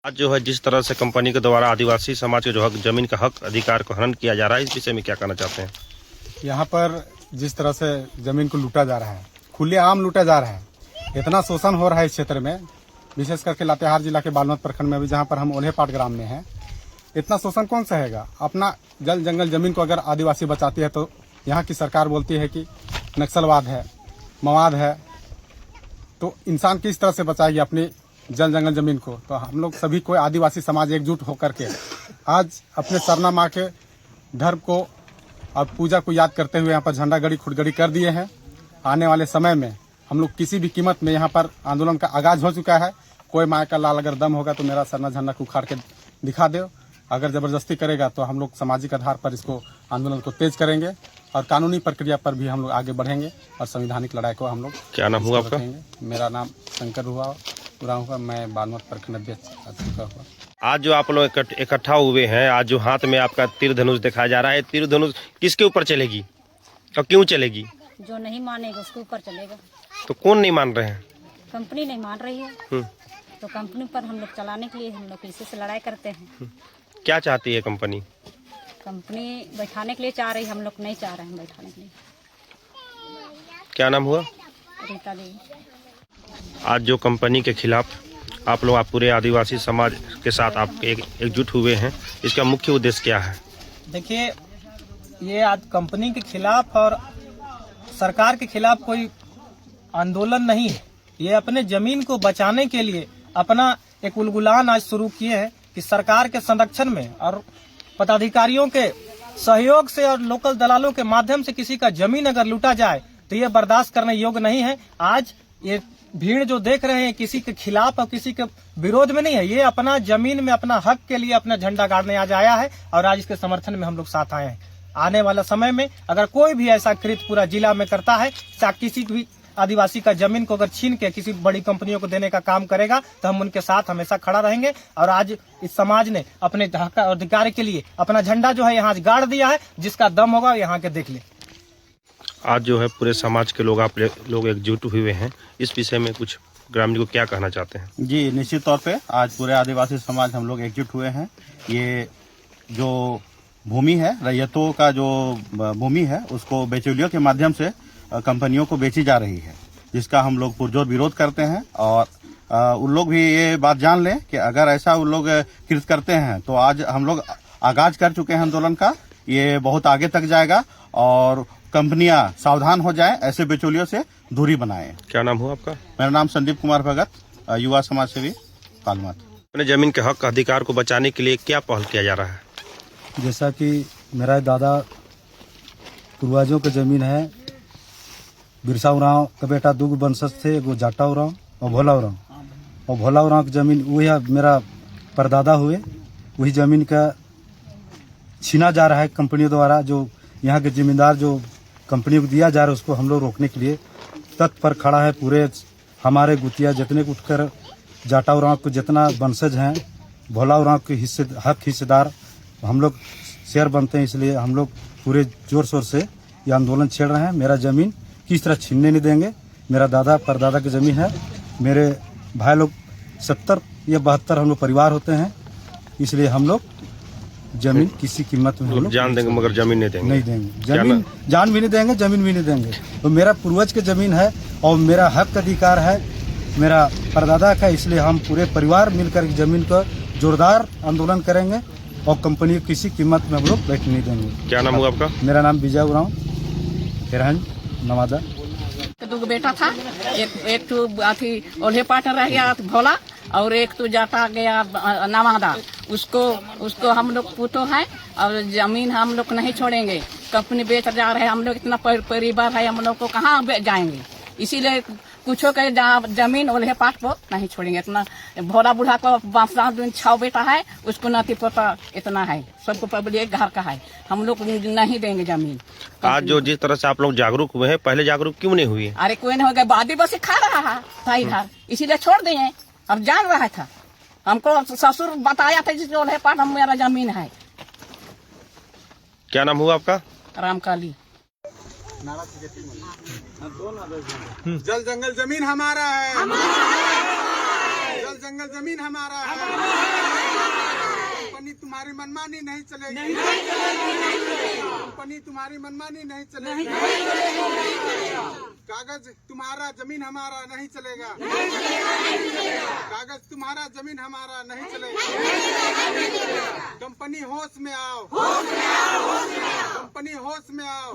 आज जो है जिस तरह से कंपनी के द्वारा आदिवासी समाज के जो हक जमीन का हक अधिकार को हनन किया जा रहा है, इस विषय में क्या कहना चाहते हैं? यहाँ पर जिस तरह से जमीन को लूटा जा रहा है, खुलेआम लूटा जा रहा है, इतना शोषण हो रहा है इस क्षेत्र में, विशेष करके लातेहार जिला के बालमत प्रखंड में भी, जहाँ पर हम ओल्हेपाट ग्राम में हैं, इतना शोषण कौन सहेगा? अपना जल जंगल जमीन को अगर आदिवासी बचाती है तो यहाँ की सरकार बोलती है कि नक्सलवाद है, मवाद है, तो इंसान किस तरह से बचाएगी अपनी जल जंगल जमीन को? तो हम लोग सभी कोई आदिवासी समाज एकजुट होकर के आज अपने सरना माँ के धर्म को और पूजा को याद करते हुए यहाँ पर झंडा गड़ी खुदगड़ी कर दिए हैं। आने वाले समय में हम लोग किसी भी कीमत में यहाँ पर आंदोलन का आगाज हो चुका है। कोई माँ का लाल अगर दम होगा तो मेरा सरना झंडा को उखाड़ के दिखा दो, अगर जबरदस्ती करेगा तो हम लोग सामाजिक आधार पर इसको आंदोलन को तेज करेंगे और कानूनी प्रक्रिया पर भी हम लोग आगे बढ़ेंगे और संवैधानिक लड़ाई को हम लोग। क्या नाम हुआ आपका? मेरा नाम शंकर हुआ, मैं बालमत प्रखंड अध्यक्ष हुआ। आज जो आप लोग इकट्ठा हुए हैं, आज जो हाथ में आपका तीर धनुष दिखाया जा रहा है, तीर धनुष किसके ऊपर चलेगी और क्यों चलेगी? जो नहीं मानेगा उसके ऊपर चलेगा। तो कौन नहीं मान रहे हैं? कंपनी नहीं मान रही है, तो कंपनी पर हम लोग चलाने के लिए हम लोग इसी से लड़ाई करते हैं। क्या चाहती है कंपनी? कंपनी बैठाने के लिए चाह रही, हम लोग नहीं चाह रहे हैं बैठाने के लिए। क्या नाम हुआ? रीता देवी। आज जो कंपनी के खिलाफ आप लोग पूरे आदिवासी समाज के साथ आप एकजुट हुए हैं, इसका मुख्य उद्देश्य क्या है? देखिए, ये आज कंपनी के खिलाफ और सरकार के खिलाफ कोई आंदोलन नहीं है। ये अपने जमीन को बचाने के लिए अपना एक उलगुलान आज शुरू किए हैं कि सरकार के संरक्षण में और पदाधिकारियों के सहयोग से और लोकल दलालों के माध्यम से किसी का जमीन अगर लूटा जाए तो ये बर्दाश्त करने योग्य नहीं है। आज ये भीड़ जो देख रहे हैं किसी के खिलाफ और किसी के विरोध में नहीं है, ये अपना जमीन में अपना हक के लिए अपना झंडा गाड़ने आज आया है और आज इसके समर्थन में हम लोग साथ आए हैं। आने वाला समय में अगर कोई भी ऐसा कृत्य पूरा जिला में करता है, किसी भी आदिवासी का जमीन को अगर छीन के किसी बड़ी कंपनियों को देने का काम करेगा तो हम उनके साथ हमेशा खड़ा रहेंगे। और आज इस समाज ने अपने हक अधिकार के लिए अपना झंडा जो है यहाँ गाड़ दिया है, जिसका दम होगा यहाँ के देख ले। आज जो है पूरे समाज के लोग आप लोग एकजुट हुए हैं, इस विषय में कुछ ग्रामीण को क्या कहना चाहते हैं? जी, निश्चित तौर पे आज पूरे आदिवासी समाज हम लोग एकजुट हुए हैं। ये जो भूमि है, रैयतों का जो भूमि है, उसको बिचौलियों के माध्यम से कंपनियों को बेची जा रही है, जिसका हम लोग पुरजोर विरोध करते हैं। और उन लोग भी ये बात जान लें कि अगर ऐसा उन लोग कृत्य करते हैं तो आज हम लोग आगाज कर चुके हैं आंदोलन का, ये बहुत आगे तक जाएगा और कंपनियां सावधान हो जाएं, ऐसे बिचौलियों से दूरी बनाएं। क्या नाम हुआ आपका? मेरा नाम संदीप कुमार भगत, युवा समाज सेवी बालमत। अपने जमीन के हक अधिकार को बचाने के लिए क्या पहल किया जा रहा है? जैसा कि मेरा दादा पूर्वजों की जमीन है, बिरसा उरांव का बेटा दो वंशज थे, वो जाटा उरांव और भोला उरांव, और भोला उरांव की जमीन वही मेरा परदादा हुए, वही जमीन का छीना जा रहा है कंपनियों द्वारा। जो यहाँ के जिम्मेदार जो कंपनी को दिया जा रहा है उसको हम लोग रोकने के लिए तत्पर खड़ा है। पूरे हमारे गुतिया जितने को उठकर जाटा उरांव को जितना वंशज हैं, भोला उरांव के हिस्सेदार हम लोग शेयर बनते हैं, इसलिए हम लोग पूरे जोर शोर से ये आंदोलन छेड़ रहे हैं। मेरा जमीन किस तरह छीनने नहीं देंगे। मेरा दादा परदादा की जमीन है, मेरे भाई लोग 70 या 72 हम लोग परिवार होते हैं, इसलिए हम लोग जमीन किसी कीमत में हम लोग जान देंगे मगर जमीन नहीं देंगे। जमीन जान भी नहीं देंगे, जमीन भी नहीं देंगे। तो मेरा पूर्वज की जमीन है और मेरा हक अधिकार है मेरा परदादा का, इसलिए हम पूरे परिवार मिलकर जमीन का जोरदार आंदोलन करेंगे और कंपनी को किसी कीमत में हम लोग बैठने नहीं देंगे। क्या नाम हुआ आपका? मेरा नाम विजय उरांव, हिरहन नवादा। दो बेटा था, एक तो अथी ओल्हेपाट रह गया भोला और एक तो जाता गया नवादा। उसको हम लोग पूतो है और जमीन हम लोग नहीं छोड़ेंगे। कंपनी बेच जा रहे हैं, हम लोग इतना परिवार है, हम लोग को कहाँ जाएंगे। इसीलिए कुछो के जमीन ओल्हेपाट को नहीं छोड़ेंगे। इतना भोला बूढ़ा को 5 बेटा है, उसको नाती पोता इतना है, सबको पब्लिक घर का है, हम लोग नहीं देंगे जमीन। आज जो जिस तरह से आप लोग जागरूक हुए हैं, पहले जागरूक क्यों नहीं हुए? अरे कोई नहीं हो गया, आदिवासी खा रहा था इधर, इसीलिए छोड़ दिए। अब जान रहा था, हमको ससुर बताया था जिसको ओल्हेपाट हम मेरा जमीन है। क्या नाम हुआ आपका? रामकाली। जल जंगल जमीन हमारा है। जल जंगल जमीन हमारा है। कंपनी तुम्हारी मनमानी नहीं चलेगी। कंपनी तुम्हारी मनमानी नहीं चलेगी। कागज तुम्हारा जमीन हमारा नहीं चलेगा। कागज तुम्हारा जमीन हमारा नहीं चलेगा। कंपनी होश में आओ। कंपनी होश में आओ।